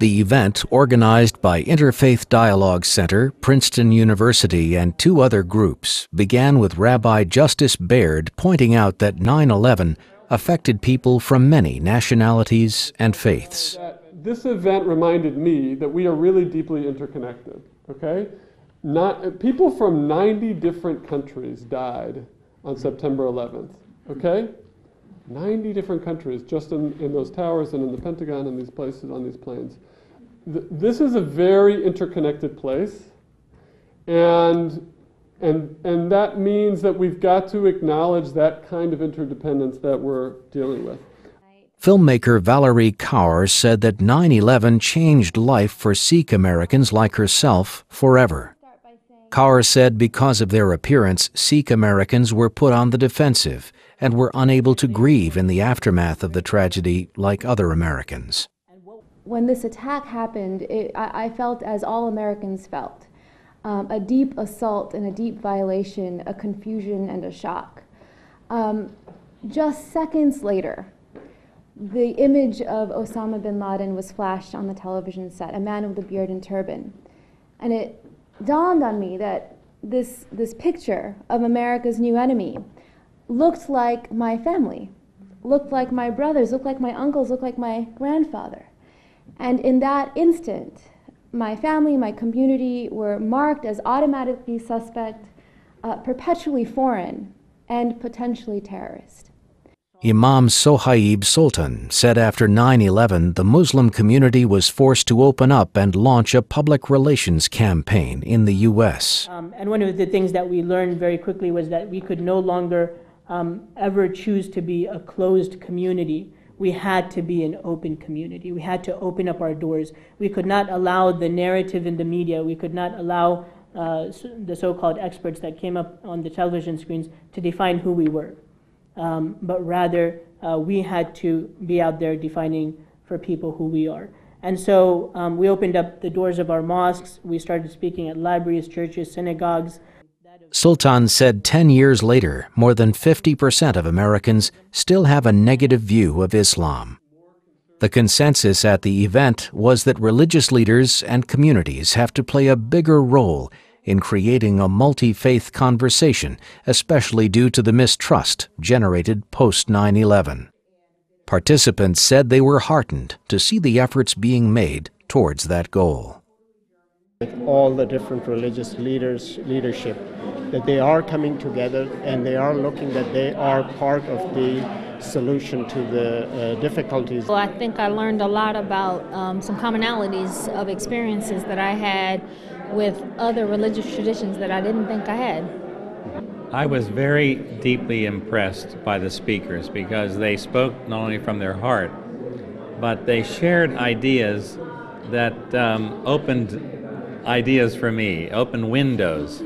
The event, organized by Interfaith Dialogue Center, Princeton University, and 2 other groups, began with Rabbi Justice Baird pointing out that 9/11 affected people from many nationalities and faiths. This event reminded me that we are really deeply interconnected, okay? People from 90 different countries died on September 11th, okay? 90 different countries just in those towers and in the Pentagon and these places on these planes. This is a very interconnected place, and that means that we've got to acknowledge that kind of interdependence that we're dealing with. Filmmaker Valerie Kaur said that 9/11 changed life for Sikh Americans like herself forever. Kaur said because of their appearance, Sikh Americans were put on the defensive and were unable to grieve in the aftermath of the tragedy like other Americans. When this attack happened, I felt as all Americans felt, a deep assault and a deep violation, a confusion and a shock. Just seconds later, the image of Osama bin Laden was flashed on the television set, a man with a beard and turban. And it dawned on me that this picture of America's new enemy looked like my family, looked like my brothers, looked like my uncles, looked like my grandfather. And in that instant, my family, my community were marked as automatically suspect, perpetually foreign, and potentially terrorist. Imam Sohaib Sultan said after 9/11, the Muslim community was forced to open up and launch a public relations campaign in the U.S. And one of the things that we learned very quickly was that we could no longer ever choose to be a closed community. We had to be an open community. We had to open up our doors. We could not allow the narrative in the media. We could not allow the so-called experts that came up on the television screens to define who we were. But rather, we had to be out there defining for people who we are. And so we opened up the doors of our mosques. We started speaking at libraries, churches, synagogues. Sultan said 10 years later, more than 50% of Americans still have a negative view of Islam. The consensus at the event was that religious leaders and communities have to play a bigger role in creating a multi-faith conversation, especially due to the mistrust generated post 9/11. Participants said they were heartened to see the efforts being made towards that goal. With all the different religious leadership, that they are coming together and they are looking that they are part of the solution to the difficulties. Well, I think I learned a lot about some commonalities of experiences that I had with other religious traditions that I didn't think I had. I was very deeply impressed by the speakers because they spoke not only from their heart, but they shared ideas that opened ideas for me, opened windows.